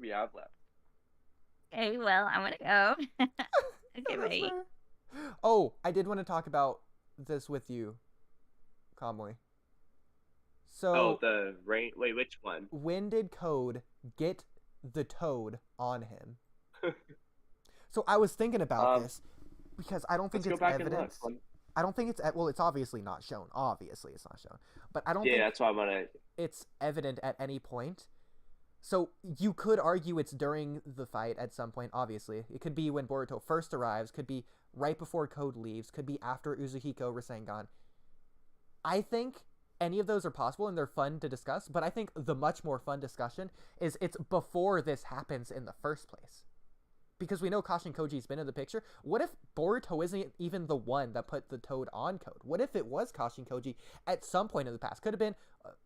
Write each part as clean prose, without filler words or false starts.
do we have left? Okay, well, I'm gonna go. Okay, That's bye. fair. Oh, I did want to talk about this with you, Kamui. Oh, So, the rain. Wait, which one? when did Code get the toad on him? So I was thinking about Um, this because I don't think let's go it's back and look. evidence. I don't think it's well. It's obviously not shown. Obviously, it's not shown. But I don't Yeah, think that's why I'm gonna. it's evident at any point. So you could argue it's during the fight at some point. Obviously, it could be when Boruto first arrives. Could be right before Code leaves. Could be after Uzuhiko Rasengan. I think any of those are possible and they're fun to discuss. But I think the much more fun discussion is it's before this happens in the first place. Because we know Kashin Koji's been in the picture. What if Boruto isn't even the one that put the toad on Code? What if it was Kashin Koji at some point in the past? Could have been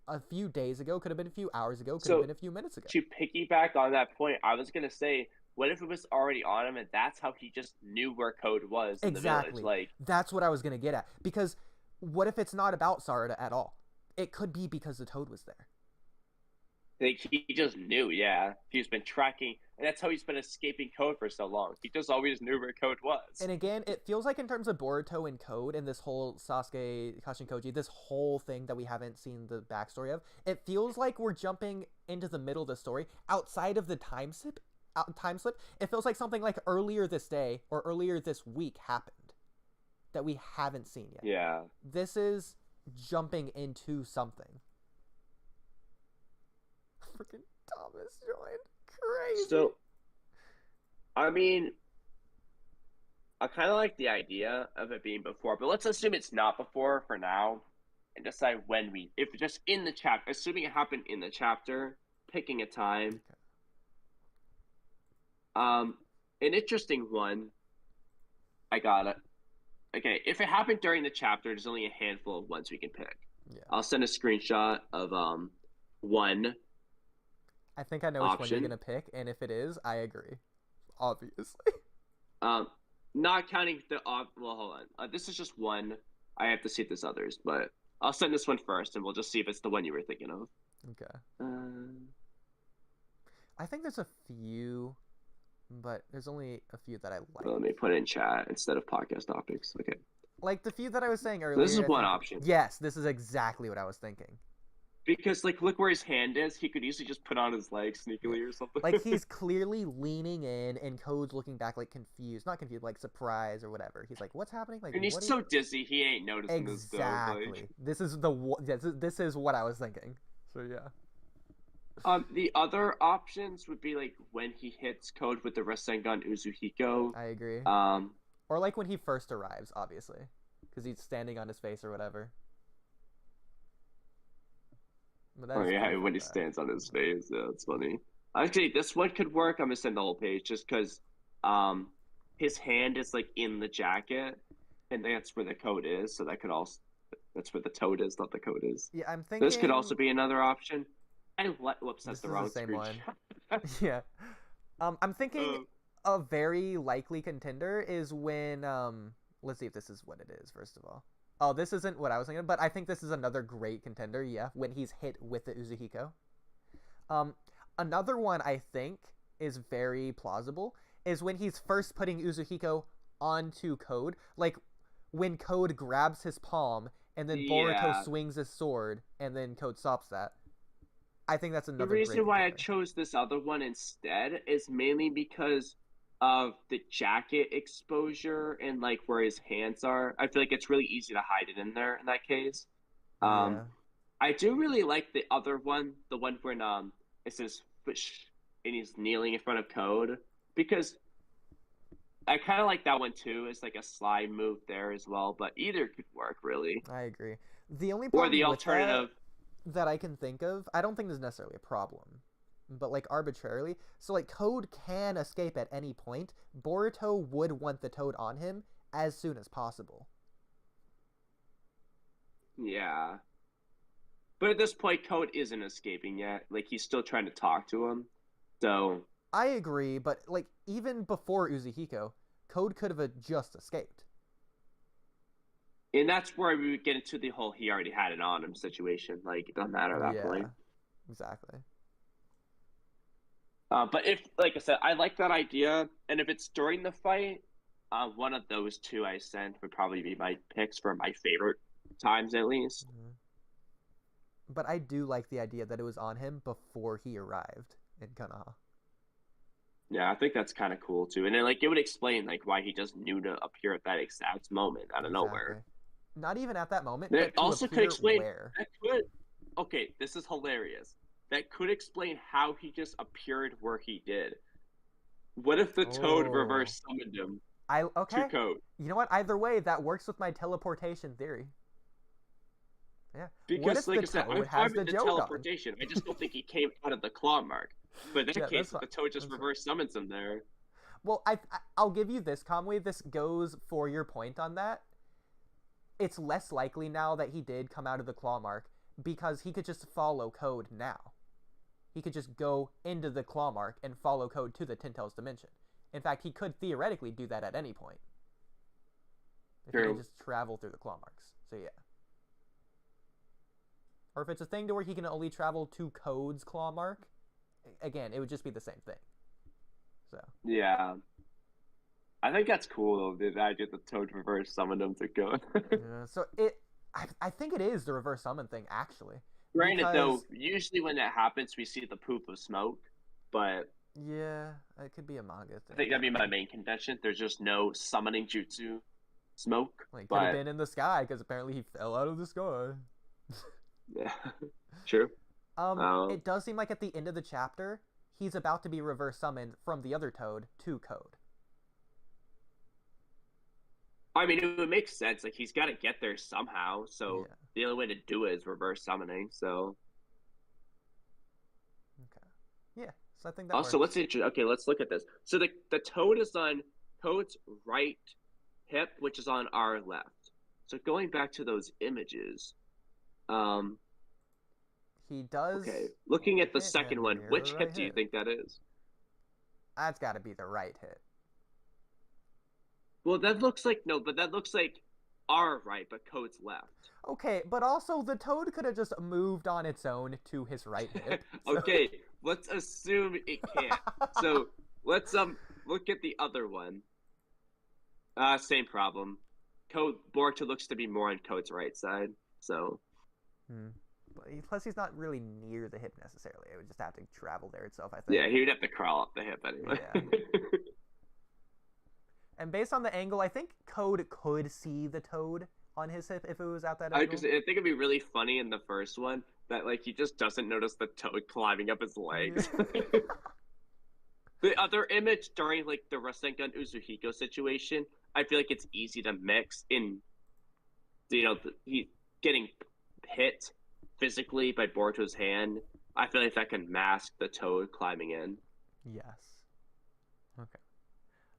a few days ago, could have been a few hours ago, could have So been a few minutes ago. to piggyback on that point, I was gonna say, what if it was already on him, and that's how he just knew where Code was in the village? Exactly. Like, That's what I was going to get at. Because what if it's not about Sarada at all? It could be because the toad was there. he just knew. Yeah, he's been tracking, and that's how he's been escaping Code for so long. He just always knew where Code was. And again, it feels like in terms of Boruto and Code and this whole Sasuke, Kashin Koji, this whole thing that we haven't seen the backstory of, it feels like we're jumping into the middle of the story outside of the time slip. It feels like something like earlier this day or earlier this week happened that we haven't seen yet. Yeah. This is jumping into something. Freaking Thomas joined. Crazy. So, I mean, I kind of like the idea of it being before, but let's assume it's not before for now, and decide when if just in the chapter, assuming it happened in the chapter, picking a time. Okay. An interesting one. I got it. Okay, if it happened during the chapter, there's only a handful of ones we can pick. Yeah. I'll send a screenshot of one I think I know which one option. you're gonna pick, and if it is, I agree. Obviously. Not counting the well, hold on. This is just one. I have to see if there's others, but I'll send this one first, and we'll just see if it's the one you were thinking of. Okay. Uh, I think there's a few, but there's only a few that I like. let me put it in chat instead of podcast topics. Okay. Like the few that I was saying So earlier. this is I one think- option. Yes, this is exactly what I was thinking. Because, like, look where his hand is. He could easily just put on his leg sneakily or something. Like he's clearly leaning in, and Code's looking back like confused, not confused, like surprised or whatever. He's like, "What's happening?" Like, and he's what so dizzy, he ain't noticing this stuff. exactly. Like... This is this is what I was thinking. So yeah. The other options would be like when he hits Code with the Rasengan Uzuhiko. I agree. Um, Or like when he first arrives, obviously, because he's standing on his face or whatever. But that oh is yeah, pretty when he fun, stands on his face, yeah, that's funny. Actually, this one could work. I'm gonna send the whole page just because, his hand is like in the jacket, and that's where the code is. So that could also, that's where the toad is, not the code is. Yeah, I'm thinking. This could also be another option. Whoops, that's This the is wrong the same screen. one. Yeah. I'm thinking a very likely contender is when let's see if this is what it is first of all. Oh, this isn't what I was thinking, but I think this is another great contender, yeah, when he's hit with the Uzuhiko. Another one I think is very plausible is when he's first putting Uzuhiko onto Code, like when Code grabs his palm and then Boruto swings his sword and then Code stops that. I think that's another. The reason great why I contender. chose this other one instead is mainly because of the jacket exposure and like where his hands are. I feel like it's really easy to hide it in there in that case. Yeah. I do really like the other one, the one when it says push and he's kneeling in front of Code, because I kind of like that one too. It's like a slide move there as well, but either could work really. I agree. The only Or problem the with alternative. that I can think of, I don't think there's necessarily a problem, but like arbitrarily, so like Code can escape at any point. Boruto would want the toad on him as soon as possible. Yeah. But at this point, Code isn't escaping yet. Like, he's still trying to talk to him. So, I agree, but like even before Uzuhiko, Code could have just escaped. and that's where we would get into the whole he already had it on him situation. Like, it doesn't matter at that point. Exactly. But if, like I said, I like that idea, and if it's during the fight, one of those two I sent would probably be my picks for my favorite times, at least. Mhm. But I do like the idea that it was on him before he arrived in Kanaha. Yeah, I think that's kind of cool too, and then like it would explain like why he just knew to appear at that exact moment out of nowhere. Not even at that moment, And but it to also could appear explain where. that could. Okay, this is hilarious. That could explain how he just appeared where he did. What if the toad Oh. reverse summoned him to Okay. Code? You know what? Either way, that works with my teleportation theory. Yeah. What Because, if the like I said, I'm toad has fine the with the Jogan? teleportation. I just don't think he came out of the claw mark. But in that Yeah, that's case, if fine. the toad just That's fine. reverse summons him there. Well, I'll give you this, Kamui. This goes for your point on that. It's less likely now that he did come out of the claw mark because he could just follow Code now. He could just go into the claw mark and follow Code to the Tintail's dimension. In fact, he could theoretically do that at any point. If he could just travel through the claw marks. So yeah. Or if it's a thing to where he can only travel to Code's claw mark, again, it would just be the same thing. So Yeah. I think that's cool though, that I get the toad reverse summon him to go. so I think it is the reverse summon thing actually. Granted though, usually when that happens we see the poof of smoke, but yeah, it could be a manga thing. I think that'd be my main contention. There's just no summoning jutsu smoke. Like, could have been in the sky because apparently he fell out of the sky. Yeah, true. It does seem like at the end of the chapter, he's about to be reverse summoned from the other toad to Code. I mean, it would make sense. Like, he's got to get there somehow. So the only way to do it is reverse summoning. So. Okay. Yeah. So I think that. Also, okay, let's look at this. So the toad is on Code's right hip, which is on our left. So going back to those images, he does. Okay, looking at the second one, which hip do you think that is? That's got to be the right hip. Well, that looks like that looks like our right, but Code's left. Okay, but also the toad could have just moved on its own to his right hip. So... Okay, let's assume it can't. So let's look at the other one. Same problem. Boruto looks to be more on Code's right side. So. Plus, he's not really near the hip necessarily. It would just have to travel there itself, I think. Yeah, he would have to crawl up the hip anyway. Yeah. And based on the angle, I think Code could see the toad on his hip if it was at that angle. Because I think it'd be really funny in the first one that like he just doesn't notice the toad climbing up his legs. The other image during like the Rasengan Uzuhiko situation, I feel like it's easy to mix in. He getting hit physically by Boruto's hand. I feel like that can mask the toad climbing in. Yes. Okay.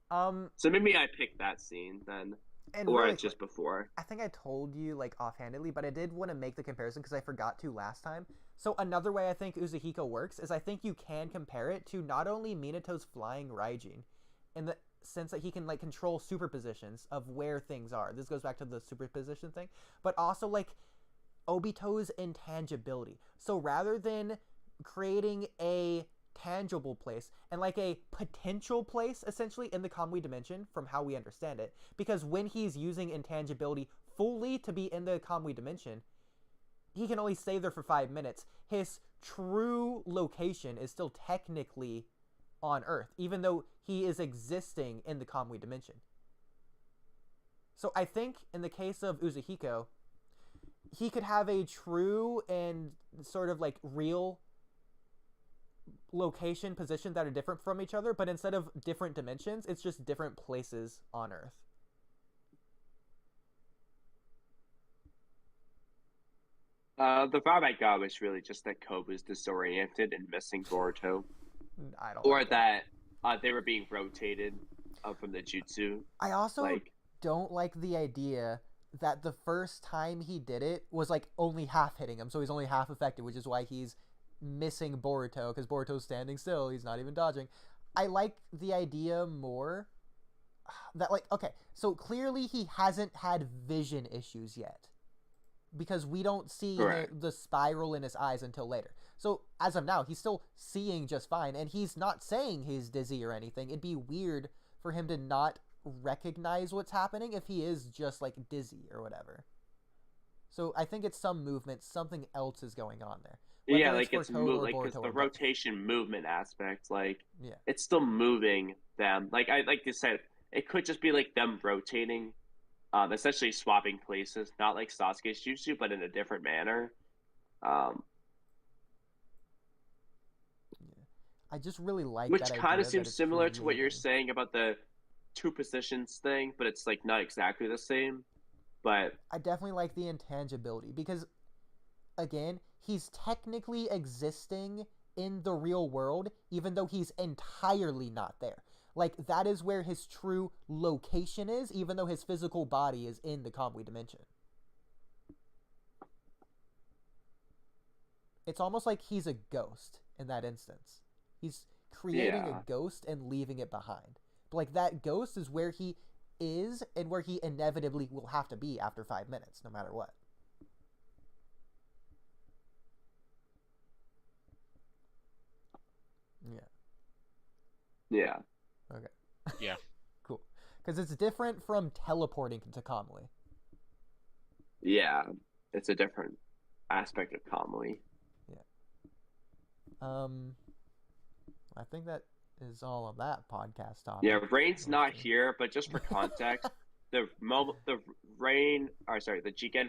So maybe I picked that scene then, or really just before. I think I told you like offhandedly, but I did want to make the comparison because I forgot to last time. So another way I think Uzuhiko works is I think you can compare it to not only Minato's flying Raijin, in the sense that he can like control superpositions of where things are. This goes back to the superposition thing, but also like Obito's intangibility. So rather than creating a tangible place and like a potential place essentially in the Kamui dimension from how we understand it, because when he's using intangibility fully to be in the Kamui dimension, he can only stay there for 5 minutes. His true location is still technically on Earth, even though he is existing in the Kamui dimension. So I think in the case of Uzuhiko, he could have a true and sort of like real location position that are different from each other, but instead of different dimensions, it's just different places on Earth. The vibe I got was really just that Kobe was disoriented and missing Boruto. I don't or like that they were being rotated from the jutsu. I also don't like the idea that the first time he did it was like only half hitting him, so he's only half effective, which is why he's missing Boruto, because Boruto's standing still, he's not even dodging. I like the idea more that like, okay, so clearly he hasn't had vision issues yet, because we don't see the spiral in his eyes until later. So as of now, he's still seeing just fine, and he's not saying he's dizzy or anything. It'd be weird for him to not recognize what's happening if he is just like dizzy or whatever. So I think it's some movement, something else is going on there. Yeah, like it's like because the rotation movement aspect, like it's still moving them. Like I like you said, it could just be like them rotating, essentially swapping places, not like Sasuke's jutsu, but in a different manner. I just really like which that kind of idea seems similar to what you're saying about the two positions thing, but it's like not exactly the same. But I definitely like the intangibility because, again, he's technically existing in the real world, even though he's entirely not there. Like, that is where his true location is, even though his physical body is in the Kamui dimension. It's almost like he's a ghost in that instance. He's creating a ghost and leaving it behind. But, like, that ghost is where he is and where he inevitably will have to be after 5 minutes, no matter what. Yeah. Okay. Yeah. Cool. Because it's different from teleporting to Kamui. Yeah. It's a different aspect of Kamui. Yeah. I think that is all of that podcast topic. Yeah, Rain's not here, but just for context, the Jigen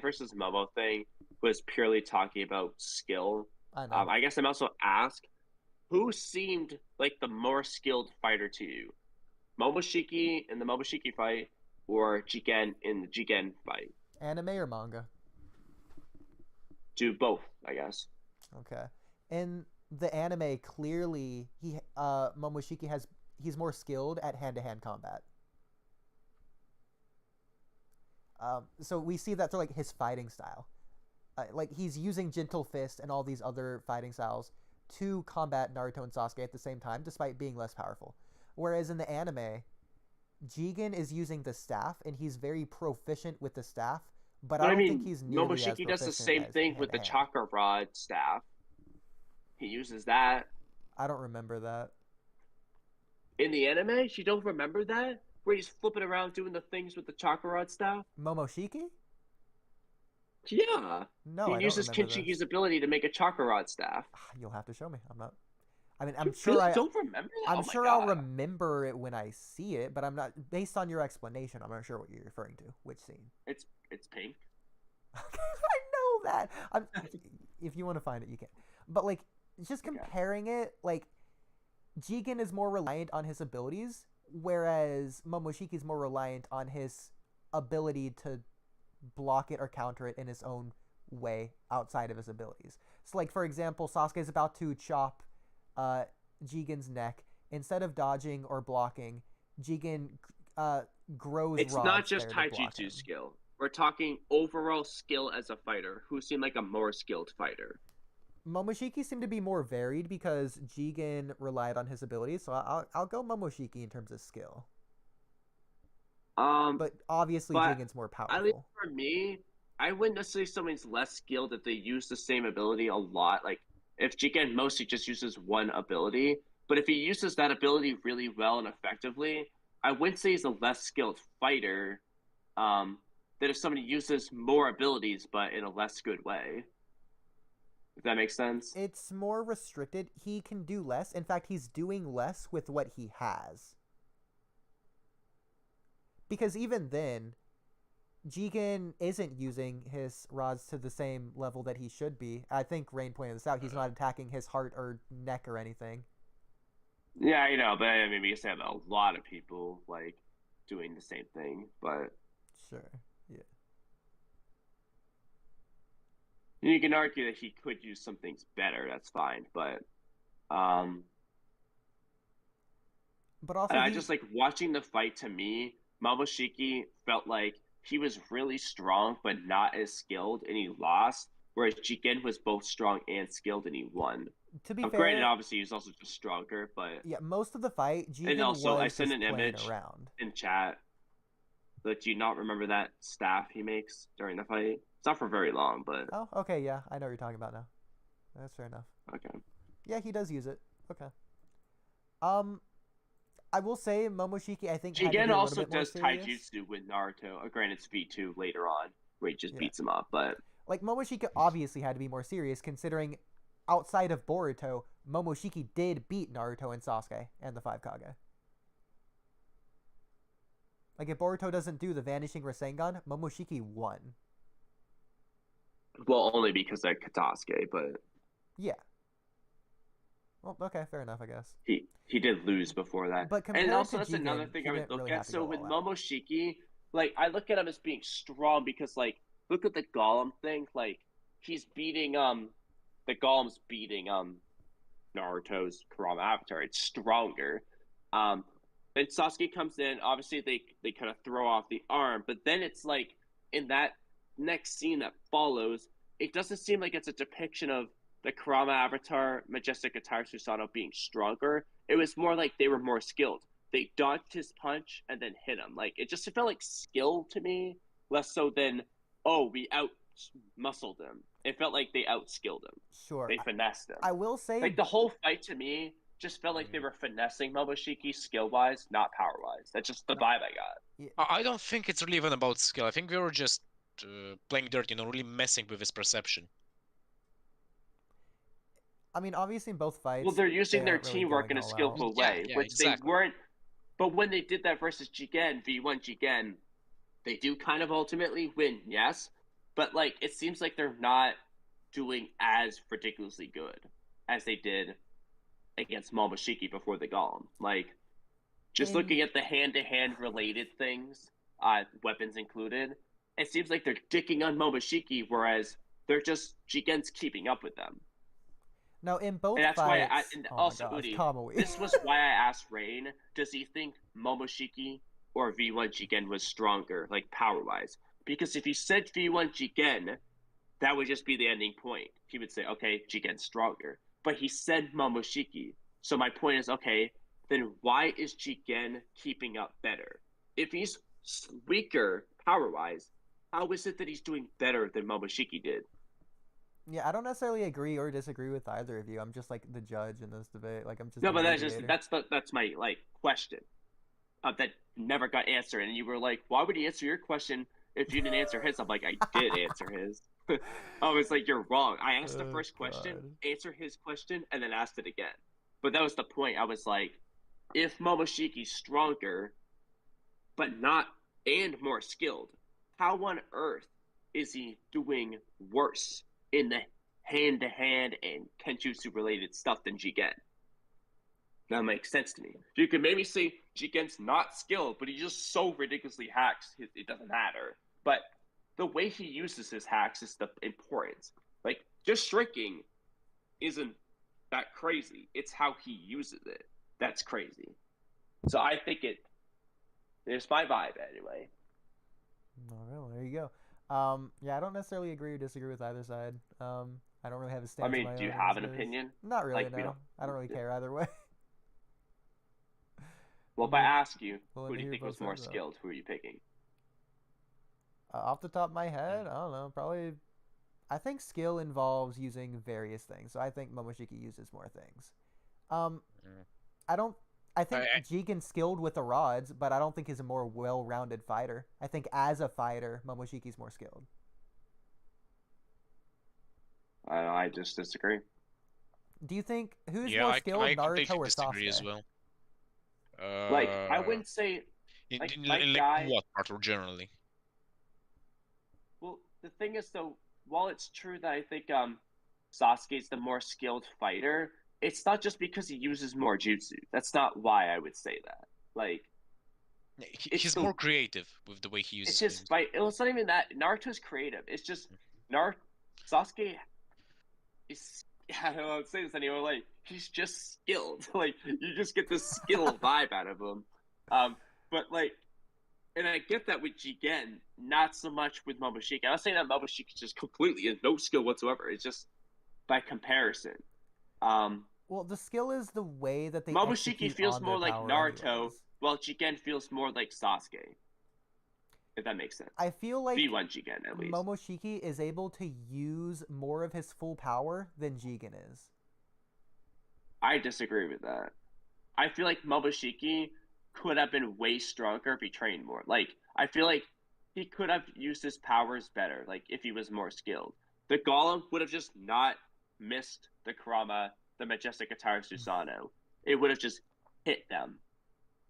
versus Momo thing was purely talking about skill. I know. I guess I'm also asked, who seemed like the more skilled fighter to you? Momoshiki in the Momoshiki fight or Jigen in the Jigen fight? Anime or manga? Do both, I guess. Okay. In the anime, clearly Momoshiki he's more skilled at hand-to-hand combat. So we see that through like his fighting style. Like he's using Gentle Fist and all these other fighting styles to combat Naruto and Sasuke at the same time, despite being less powerful. Whereas in the anime, Jigen is using the staff, and he's very proficient with the staff, but I don't think he's nearly as proficient. Momoshiki does the same thing with the chakra rod staff. He uses that. I don't remember that. In the anime, you don't remember that? Where he's flipping around doing the things with the chakra rod staff? Momoshiki? Yeah. No, he uses Kinshiki's ability to make a chakra rod staff. You'll have to show me. I'm you sure really don't remember that? I'm sure I'll remember it when I see it, but I'm not. Based on your explanation, I'm not sure what you're referring to. Which scene? It's pink. I know that. If you want to find it, you can. But like, just comparing it, like, Jigen is more reliant on his abilities, whereas Momoshiki is more reliant on his ability to block it or counter it in his own way outside of his abilities. So, like, for example, Sasuke is about to chop Jigen's neck. Instead of dodging or blocking, Jigen grows. It's not just taijutsu skill. We're talking overall skill as a fighter. Who seemed like a more skilled fighter? Momoshiki seemed to be more varied because Jigen relied on his abilities, so I'll go Momoshiki in terms of skill. But obviously Jigen's more powerful. At least for me, I wouldn't necessarily say someone's less skilled if they use the same ability a lot. Like, if Jigen mostly just uses one ability, but if he uses that ability really well and effectively, I wouldn't say he's a less skilled fighter than if somebody uses more abilities but in a less good way. If that makes sense? It's more restricted. He can do less. In fact, he's doing less with what he has. Because even then, Jigen isn't using his rods to the same level that he should be. I think Rain pointed this out. He's not attacking his heart or neck or anything. Yeah, I know, but I mean, we used to have a lot of people, like, doing the same thing, but... Sure, yeah. You can argue that he could use some things better, that's fine, but... But also I just, like, watching the fight, to me, Momoshiki felt like he was really strong, but not as skilled, and he lost, whereas Jigen was both strong and skilled, and he won. To be fair, granted, obviously, he's also just stronger, but... Yeah, most of the fight, Jigen and also, was I sent just an image around. in chat. But do you not remember that staff he makes during the fight? It's not for very long, but... Oh, okay, yeah. I know what you're talking about now. That's fair enough. Okay. Yeah, he does use it. Okay. I will say Momoshiki, I think, had to be Jigen a little also bit more does serious. taijutsu with Naruto. Granted, it's V2 later on, where he just Yeah. beats him up, but Like, Momoshiki obviously had to be more serious, considering outside of Boruto, Momoshiki did beat Naruto and Sasuke and the Five Kage. Like, if Boruto doesn't do the Vanishing Rasengan, Momoshiki won. well, only because of Katasuke, but Yeah. Well, okay, fair enough, I guess. he did lose before that. But compared And also, to that's Jigen, another thing he I would didn't look really have at. to So go with all out. Momoshiki, like I look at him as being strong because, like, look at the Golem thing. Like, he's beating the Golem's beating Naruto's Kurama Avatar. It's stronger. Then Sasuke comes in. Obviously, they kind of throw off the arm, but then it's like in that next scene that follows, it doesn't seem like it's a depiction of the Kurama Avatar, Majestic Attire Susanoo being stronger. It was more like they were more skilled. They dodged his punch and then hit him. Like it just felt like skill to me, less so than we out muscled him. It felt like they outskilled him. Sure. They finessed him. I will say, Like the whole fight to me just felt like they were finessing Momoshiki skill wise, not power wise. That's just the vibe I got. I don't think it's really even about skill. I think we were just playing dirty, really messing with his perception. I mean, obviously in both fights, Well, they're using their aren't really teamwork going in a all skillful out. way, Yeah, which exactly. they weren't. But when they did that versus Jigen, V1 Jigen, they do kind of ultimately win, yes. But like, it seems like they're not doing as ridiculously good as they did against Momoshiki before the Golem. Like, just looking at the hand-to-hand related things, weapons included, it seems like they're dicking on Momoshiki, whereas they're just Jigen's keeping up with them. Now, in both And that's fights, why and oh also my gosh, Oodie, Kamui. this was why I asked Rain, does he think Momoshiki or V1 Jigen was stronger, like power-wise? Because if he said V1 Jigen, that would just be the ending point. He would say, okay, Jigen's stronger. But he said Momoshiki. So my point is, okay, then why is Jigen keeping up better? If he's weaker power-wise, how is it that he's doing better than Momoshiki did? Yeah, I don't necessarily agree or disagree with either of you. I'm just like the judge in this debate. Like I'm just No, the but mediator. that's my like question that never got answered, and you were like, why would he answer your question if you didn't answer his? I'm like, I did answer his. Oh, it's like you're wrong. I asked the first question, answer his question, and then asked it again. But that was the point. I was like, if Momoshiki's stronger, but not and more skilled, how on earth is he doing worse in the hand-to-hand and Kenjutsu related stuff than Jigen? That makes sense to me. You could maybe say Jigen's not skilled, but he just so ridiculously hacks, it doesn't matter. But the way he uses his hacks is the importance. Like, just shrinking isn't that crazy. It's how he uses it that's crazy. So I think it's my vibe anyway. Oh, there you go. Yeah, I don't necessarily agree or disagree with either side. I don't really have a stance. I mean, do you have an opinion? Not really. Like, No, I don't really care either way. Well, if I ask you, Well, who do you hear think both was more sides, though. skilled? Who are you picking? Off the top of my head, I don't know. Probably, I think skill involves using various things. So I think Momoshiki uses more things. I don't. I think Jigen's skilled with the rods, but I don't think he's a more well-rounded fighter. I think as a fighter, Momoshiki's more skilled. I just disagree. Do you think who's Yeah, more I skilled, Naruto completely or disagree Sasuke? as well. Like, I wouldn't say In, like, in, my in guy- what part or generally? Well, the thing is, though, while it's true that I think Sasuke's the more skilled fighter, it's not just because he uses more jutsu. That's not why I would say that. Like, it's He's the- more creative with the way he it's uses his things. fight. It's not even that. Naruto's creative. It's just Sasuke is. I don't know how to say this anymore. Like, he's just skilled. Like, you just get this skill vibe out of him. But like, and I get that with Jigen, not so much with Momoshiki. I'm not saying that Momoshiki just completely has no skill whatsoever. It's just by comparison. Well, the skill is the way that they Momoshiki execute feels on more their like power Naruto, anyways. while Jigen feels more like Sasuke. If that makes sense. I feel like V1 Jigen, at least. Momoshiki is able to use more of his full power than Jigen is. I disagree with that. I feel like Momoshiki could have been way stronger if he trained more. Like, I feel like he could have used his powers better, like, if he was more skilled. The Golem would have just not missed the Kurama, the Majestic Attire Susanoo. It would have just hit them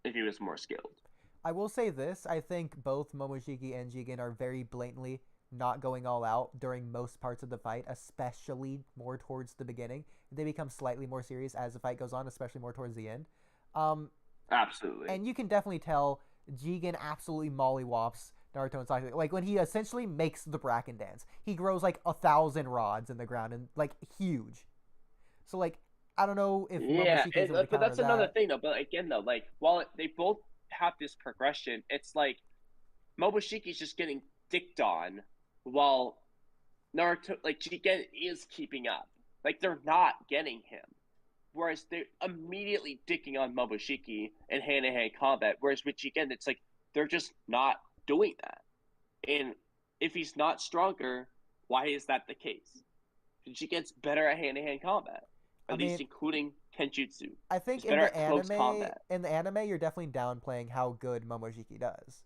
if he was more skilled. I will say this: I think both Momoshiki and Jigen are very blatantly not going all out during most parts of the fight, especially more towards the beginning. They become slightly more serious as the fight goes on, especially more towards the end. Absolutely. And you can definitely tell Jigen absolutely mollywops Naruto and Sasuke. Like when he essentially makes the Bracken dance, he grows like 1,000 rods in the ground and like huge. So like I don't know if Momoshiki is able to but that's counter another that. thing though. But again though, like while they both have this progression, it's like Momoshiki's just getting dicked on, while Naruto, like Jigen, is keeping up. Like they're not getting him, whereas they're immediately dicking on Momoshiki in hand-to-hand combat. Whereas with Jigen, it's like they're just not doing that. And if he's not stronger, why is that the case? Jigen's better at hand-to-hand combat, at least including Kenjutsu. I think He's better at close combat. in the anime, you're definitely downplaying how good Momoshiki does.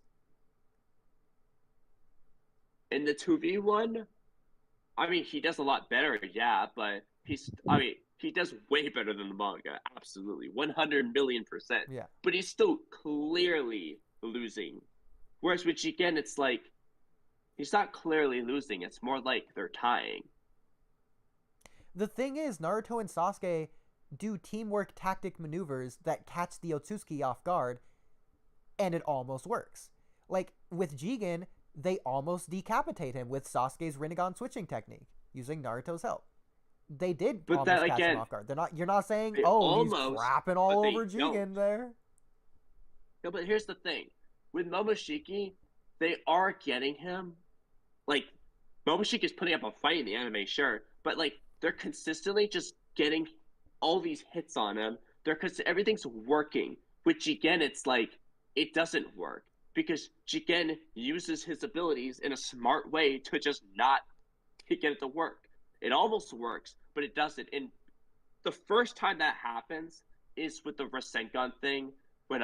In the 2v1, I mean, he does a lot better, yeah, but he does way better than the manga, absolutely, 100,000,000%. Yeah. But he's still clearly losing. Whereas with Jigen, it's like, he's not clearly losing, it's more like they're tying. The thing is, Naruto and Sasuke do teamwork tactic maneuvers that catch the Otsutsuki off guard, and it almost works. Like, with Jigen, they almost decapitate him with Sasuke's Rinnegan switching technique, using Naruto's help. They did But almost that, catch again, him off guard. You're not saying, they oh, he's almost, crapping all but over they Jigen don't. there. No, but here's the thing. With Momoshiki, they are getting him. Like, Momoshiki's putting up a fight in the anime, sure, but, like, they're consistently just getting all these hits on him. Everything's working. With Jigen, it's like, it doesn't work. Because Jigen uses his abilities in a smart way to just not get it to work. It almost works, but it doesn't. And the first time that happens is with the Rasengan thing, when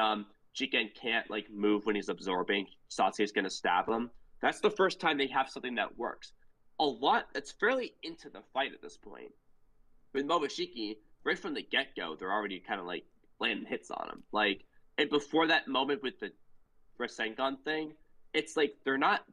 Jigen can't like move when he's absorbing. Sasuke's gonna stab him. That's the first time they have something that works. It's fairly into the fight at this point. With Momoshiki, right from the get-go, they're already kind of like landing hits on him. Like, and before that moment with the Rasengan thing, it's like they're not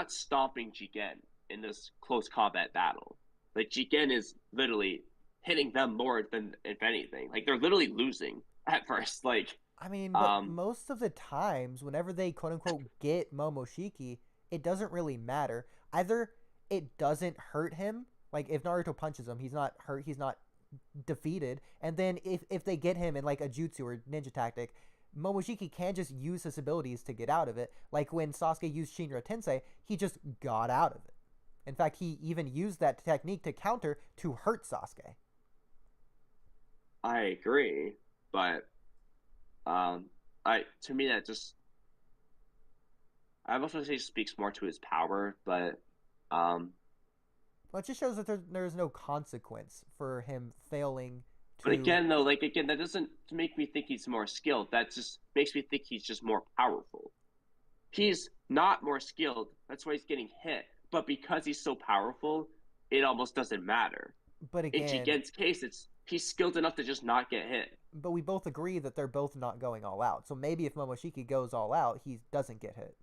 stomping Jigen in this close combat battle. Like, Jigen is literally hitting them more than, if anything. Like, they're literally losing at first. Like, I mean, but most of the times, whenever they quote unquote get Momoshiki, it doesn't really matter. Either it doesn't hurt him, like if Naruto punches him, he's not hurt, he's not defeated, and then if they get him in like a jutsu or ninja tactic, Momoshiki can just use his abilities to get out of it. Like when Sasuke used Shinra Tensei, he just got out of it. In fact, he even used that technique to counter to hurt Sasuke. I agree, but to me that just, I also say speaks more to his power, but well, it just shows that there's no consequence for him failing to... But again, though, that doesn't make me think he's more skilled. That just makes me think he's just more powerful. He's not more skilled. That's why he's getting hit. But because he's so powerful, it almost doesn't matter. But again... In Jigen's case, he's skilled enough to just not get hit. But we both agree that they're both not going all out. So maybe if Momoshiki goes all out, he doesn't get hit.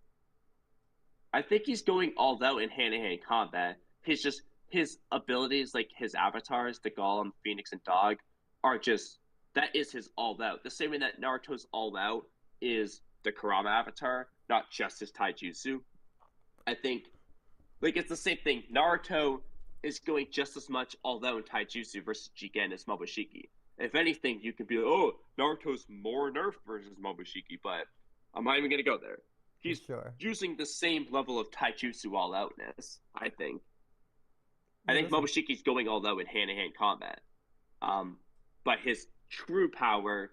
I think he's going all out in hand-to-hand combat. His abilities, like his avatars, the Golem, Phoenix, and Dog, that is his all out. The same way that Naruto's all out is the Kurama avatar, not just his taijutsu. I think, like, it's the same thing. Naruto is going just as much all out in taijutsu versus Jigen as Momoshiki. If anything, you could be like, oh, Naruto's more nerfed versus Momoshiki, but I'm not even going to go there. He's using the same level of taijutsu all outness, I think. I think Momoshiki's going all out in hand-to-hand combat. But his true power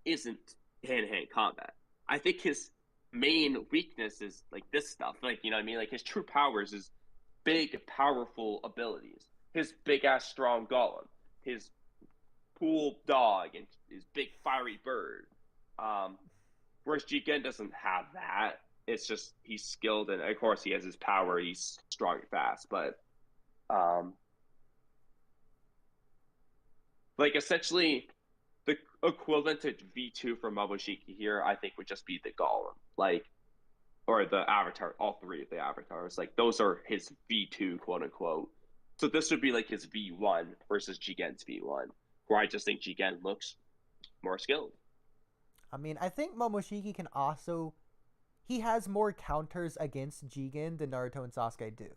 isn't hand-to-hand combat. I think his main weakness is like this stuff. Like, you know what I mean? Like, his true powers is big, powerful abilities. His big-ass strong golem. His pool dog and his big fiery bird. Whereas Jigen doesn't have that. It's just he's skilled, and of course he has his power. He's strong and fast, but like essentially the equivalent to V2 for Momoshiki here, I think, would just be the Golem, like, or the Avatar. All three of the avatars, like those are his V2, quote unquote. So this would be like his V1 versus Jigen's V1, where I just think Jigen looks more skilled. I mean, I think Momoshiki can also... He has more counters against Jigen than Naruto and Sasuke do.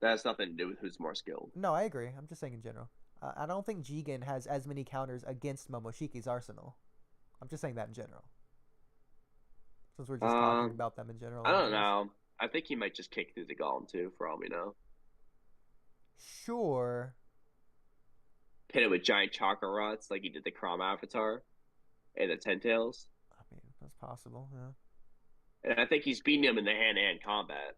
That has nothing to do with who's more skilled. No, I agree. I'm just saying in general. I don't think Jigen has as many counters against Momoshiki's arsenal. I'm just saying that in general. Since we're just talking about them in general. I don't know. I think he might just kick through the Golem too, for all we know. Sure. Hit it with giant chakra rods like he did the Crom Avatar and the Ten Tails. I mean, that's possible, yeah. And I think he's beating him in the hand-to-hand combat.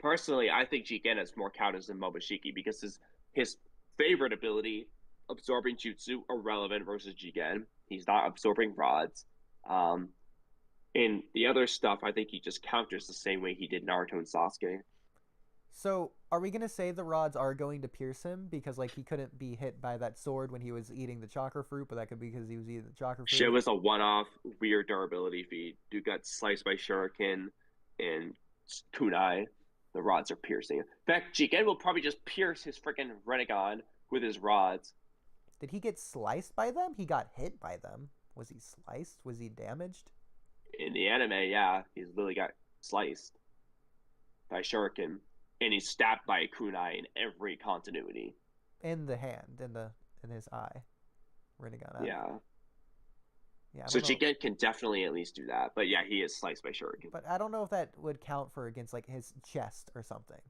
Personally, I think Jigen has more counters than Momoshiki because his favorite ability, absorbing jutsu, irrelevant versus Jigen. He's not absorbing rods. And the other stuff, I think he just counters the same way he did Naruto and Sasuke. So, are we going to say the rods are going to pierce him? Because, like, he couldn't be hit by that sword when he was eating the chakra fruit, but that could be because he was eating the chakra fruit? Shit was a one-off, weird durability feat. Dude got sliced by Shuriken and kunai. The rods are piercing. In fact, Jigen will probably just pierce his freaking Renegon with his rods. Did he get sliced by them? He got hit by them. Was he sliced? Was he damaged? In the anime, yeah, he's literally got sliced by Shuriken, and he's stabbed by a kunai in every continuity. In the hand, in his eye, Renegon eye. Yeah. Yeah. So Jigen can definitely at least do that, but yeah, he is sliced by Shuriken. But I don't know if that would count for against like his chest or something.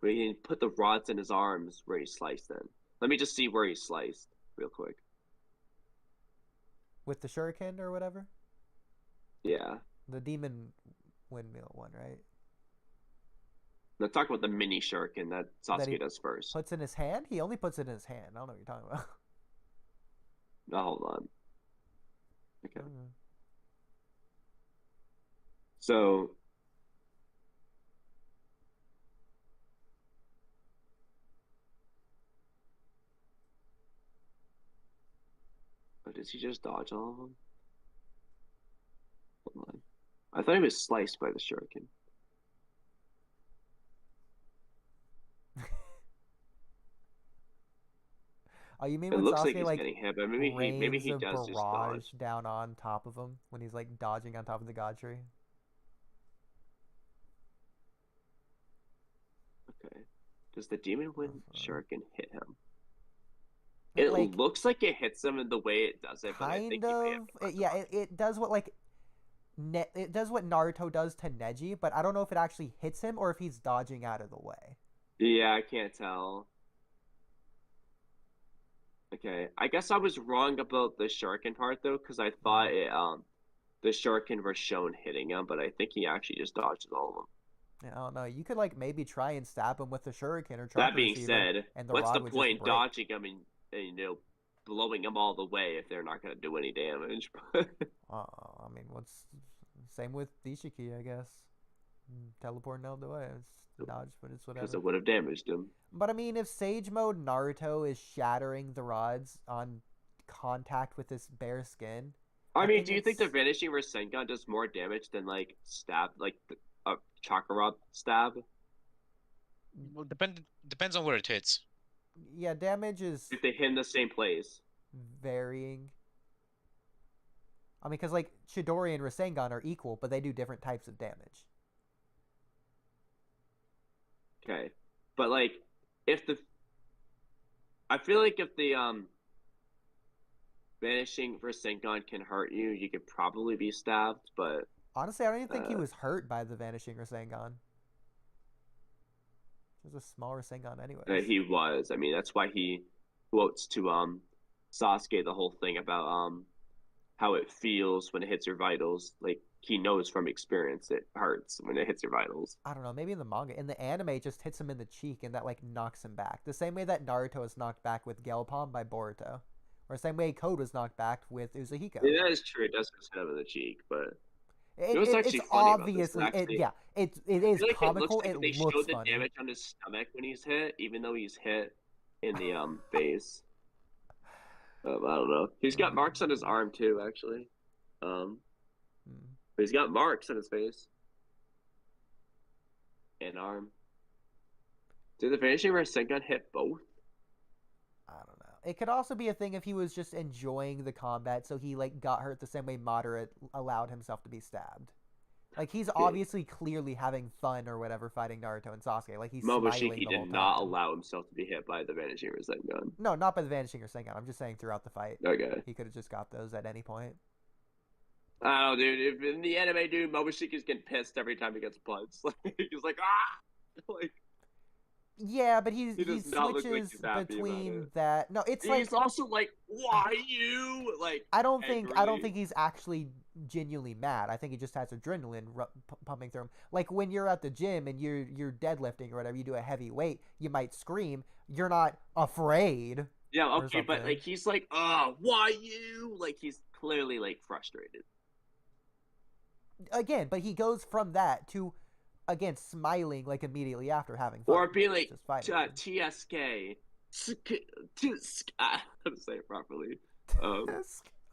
But he didn't put the rods in his arms where he sliced them. Let me just see where he sliced real quick. With the shuriken or whatever? Yeah. The demon windmill one, right? Now talk about the mini shuriken that Sasuke does first. Puts in his hand? He only puts it in his hand. I don't know what you're talking about. No, hold on. Okay. So does he just dodge all of them? Hold on. I thought he was sliced by the shuriken. Oh, you mean It when looks Sasuke like he's getting hit, but maybe he does just dodge down on top of him when he's like dodging on top of the god tree? Okay. Does the demon wind shuriken hit him? It, It like, looks like it hits him in the way it does it, but I think it does what like it does what Naruto does to Neji, but I don't know if it actually hits him or if he's dodging out of the way. Yeah, I can't tell. Okay, I guess I was wrong about the shuriken part though, because I thought the shuriken was shown hitting him, but I think he actually just dodges all of them. Yeah, I don't know. You could like maybe try and stab him with the shuriken or try. That being said, what's the point dodging him and blowing him all the way if they're not going to do any damage? I mean, same with Ishiki, I guess. Teleporting out the way. It's dodge, but it's whatever. Because it would have damaged him. But I mean, if Sage Mode Naruto is shattering the rods on contact with this bare skin. I mean, do you think the Vanishing Rasengan does more damage than like stab, like a chakra rod stab? Well, depends on where it hits. Yeah, damage is. If they hit in the same place. Varying. I mean, because like Chidori and Rasengan are equal, but they do different types of damage. Okay, but like, I feel like if the Vanishing Rasengan can hurt you, you could probably be stabbed. But honestly, I don't even think he was hurt by the Vanishing Rasengan. It was a small Rasengan anyway. He was. I mean, that's why he quotes to Sasuke the whole thing about how it feels when it hits your vitals. Like he knows from experience it hurts when it hits your vitals. I don't know, maybe in the manga. In the anime, it just hits him in the cheek, and that, like, knocks him back. The same way that Naruto was knocked back with Gelpalm by Boruto. Or the same way Code was knocked back with Uzuhiko. Yeah, that is true. It does hit him in the cheek, but... was actually it's funny obviously... about this, it is like comical. It looks like they looks showed the funny. damage on his stomach when he's hit, even though he's hit in the face. I don't know. He's got marks on his arm, too, actually. But he's got marks on his face. And arm. Did the finishing Rasengan hit both? I don't know. It could also be a thing if he was just enjoying the combat, so he, like, got hurt the same way Moderate allowed himself to be stabbed. Like, he's obviously clearly having fun or whatever fighting Naruto and Sasuke. Like, he's smiling Momoshiki the whole did not time. allow himself to be hit by the Vanishing Rasengan. No, not by the Vanishing Rasengan. I'm just saying throughout the fight. Okay. He could have just got those at any point. Oh, dude, if in the anime, dude, Momoshiki's getting pissed every time he gets punched. He's like, ah! Like, yeah, but he does not look like switches he's happy about between it. that. No, it's he's like also like, why you? Like, I don't angry. think he's actually genuinely mad. I think he just has adrenaline pumping through him. Like when you're at the gym and you're deadlifting or whatever, you do a heavy weight, you might scream. You're not afraid. Yeah, okay, but like he's like, oh, why you? Like he's clearly like frustrated. Again, but he goes from that to, again, smiling like immediately after having fun. Or being like, TSK. How to say it properly.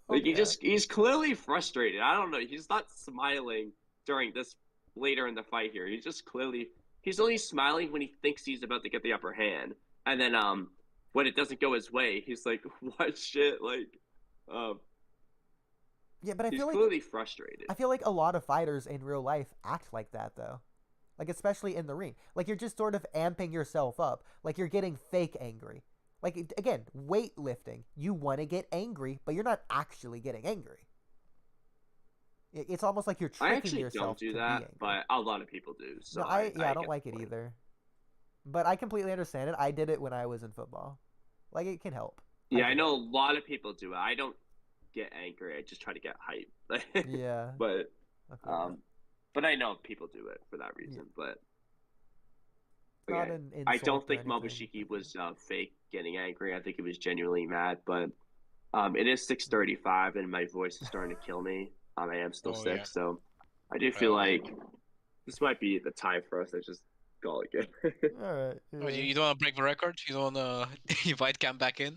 Like he's clearly frustrated. I don't know. He's not smiling during this later in the fight here. He's only smiling when he thinks he's about to get the upper hand. And then when it doesn't go his way, he's like, what shit? Like yeah, but I he's feel like clearly frustrated. I feel like a lot of fighters in real life act like that though. Like especially in the ring. Like you're just sort of amping yourself up. Like you're getting fake angry. Like, again, weightlifting. You want to get angry, but you're not actually getting angry. It's almost like you're tricking yourself to be angry. I actually don't do that, but a lot of people do. So no, I don't like it either. But I completely understand it. I did it when I was in football. Like, it can help. Yeah, I know a lot of people do it. I don't get angry. I just try to get hype. Yeah. But I know people do it for that reason. Yeah. But okay. I don't think Momoshiki was fake getting angry. I think he was genuinely mad. But it is 6:35 and my voice is starting to kill me. I am still sick, yeah. So I do feel like this might be the time for us to just call it good. All right. Yeah. Oh, you don't want to break the record? You don't want to invite Cam back in?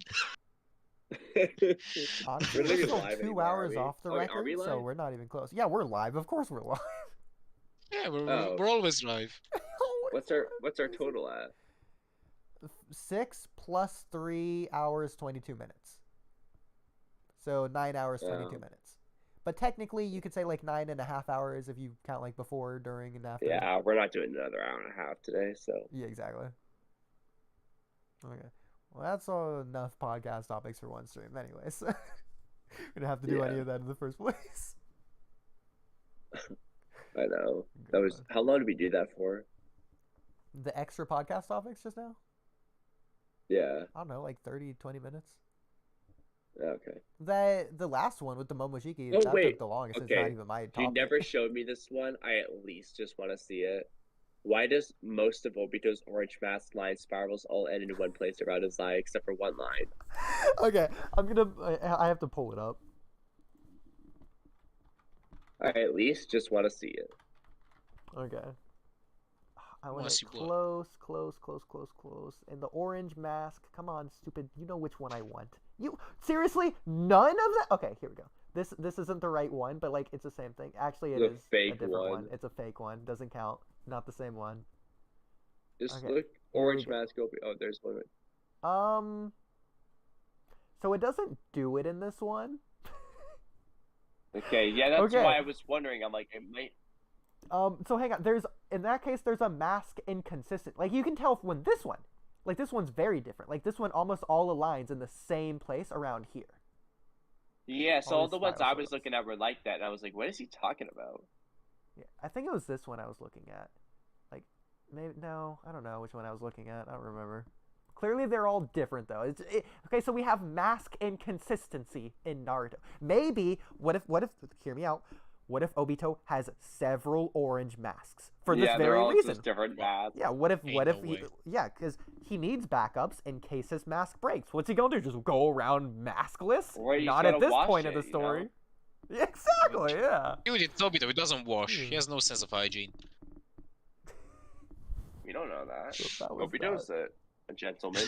Honestly, we're still 2 hours off the record, so we're not even close. Yeah, we're live. Of course we're live. Yeah, we're always live. What's our total at? 6 plus 3 hours 22 minutes. So 9 hours 22 minutes. But technically, you could say like 9.5 hours if you count like before, during, and after. Yeah, we're not doing another hour and a half today, so. Yeah, exactly. Okay. Well, that's all enough podcast topics for one stream, anyways. We didn't have to do any of that in the first place. I know. That was. How long did we do that for? The extra podcast topics just now? Yeah. I don't know, like 30, 20 minutes. Okay. The last one with the Momoshiki, that took the longest. Okay. It's not even my topic. You never showed me this one. I at least just want to see it. Why does most of Obito's orange mask line spirals all end in one place around his eye, except for one line? Okay, I have to pull it up. I at least just want to see it. Okay. I want it close. And the orange mask. Come on, stupid. You know which one I want. You seriously? None of that? Okay, here we go. This isn't the right one, but like it's the same thing. Actually, it is a different one. It's a fake one. Doesn't count. Not the same one. Just look. Orange mask. Oh, there's one. So it doesn't do it in this one. Okay, yeah, that's why I was wondering. I'm like, it might. So hang on. In that case, there's a mask inconsistent. Like you can tell when this one's very different. Like this one almost all aligns in the same place around here. Yeah, so all the ones I was looking at were like that, and I was like, what is he talking about? Yeah, I think it was this one I was looking at. Like, maybe no, I don't know which one I was looking at. I don't remember. Clearly, they're all different though. Okay, so we have mask inconsistency in Naruto. Maybe what if? Hear me out. What if Obito has several orange masks for this Yeah, they're very all reason? just different masks. Yeah, what if Ain't what no if way. yeah, because he needs backups in case his mask breaks. What's he gonna do? Just go around maskless? Or he's Not at gotta this wash point of it, the you know? story. Yeah, exactly, yeah. Dude, it's Obito. He doesn't wash. Hmm. He has no sense of hygiene. We don't know that. So that was Obito's a gentleman.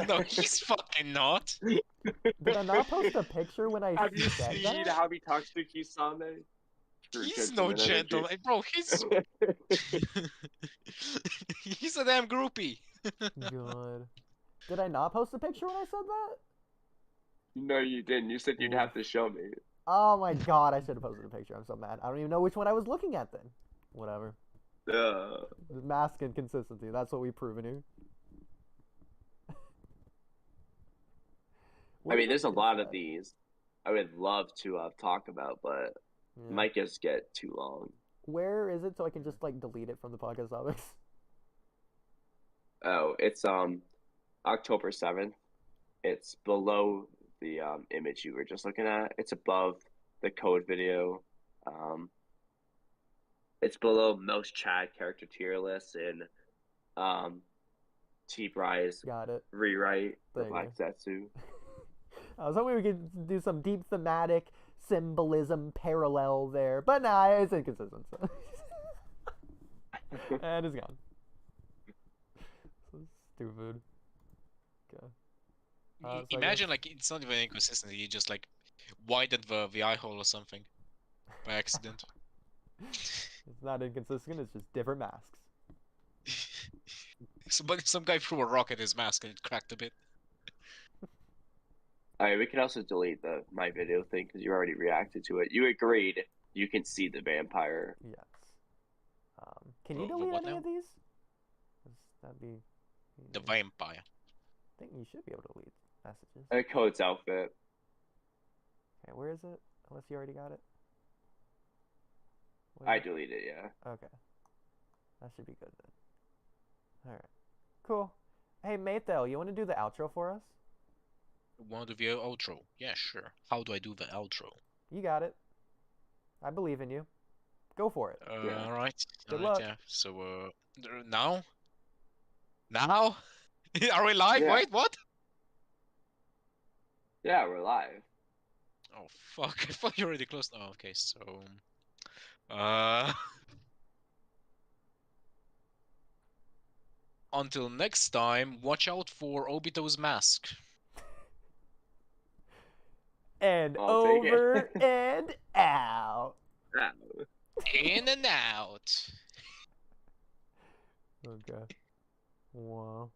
No, he's fucking not. Did I not post a picture when I Have you said seen that? how he talks to Kisame? True He's no gentleman energy. gentleman, bro. He's he's a damn groupie. God. Did I not post a picture when I said that? No, you didn't. You said you'd Oof. have to show me. Oh my god, I should have posted a picture. I'm so mad. I don't even know which one I was looking at then. Whatever. Mask inconsistency. That's what we've proven here. I mean, there's a lot of these I would love to talk about, but Yeah. might just get too long. Where is it so I can just like delete it from the podcast topics? Oh, it's October 7th. It's below the image you were just looking at. It's above the code video. It's below most Chad character tier list and T-Bry's Got it. rewrite the There you Black Zetsu. I was hoping we could do some deep thematic symbolism parallel there, but nah, it's inconsistent. So. And it's gone. So stupid. Okay. So I Imagine guess- like it's not even inconsistency. You just like widened the eye hole or something by accident. It's not inconsistent, it's just different masks. Some guy threw a rock at his mask and it cracked a bit. Alright, we can also delete the my video thing because you already reacted to it. You agreed. You can see the vampire. Yes. Can you The delete what any now? of these? 'Cause that'd be. The I vampire. think you should be able to delete messages. Code's outfit. Okay, where is it? Unless you already got it. What I is it? deleted it, yeah. Okay. That should be good then. Alright. Cool. Hey, Maythel, you want to do the outro for us? Want to do the outro? Yeah, sure. How do I do the outro? You got it. I believe in you. Go for it. Yeah. Alright. Good Alright, luck. yeah. So, now? Now? Are we live? Yeah. Wait, what? Yeah, we're live. Oh, fuck. I thought you already closed. Oh, okay, so... Uh... Until next time, watch out for Obito's mask. And I'll take it. over and out. Yeah. In and out. Okay. Wow.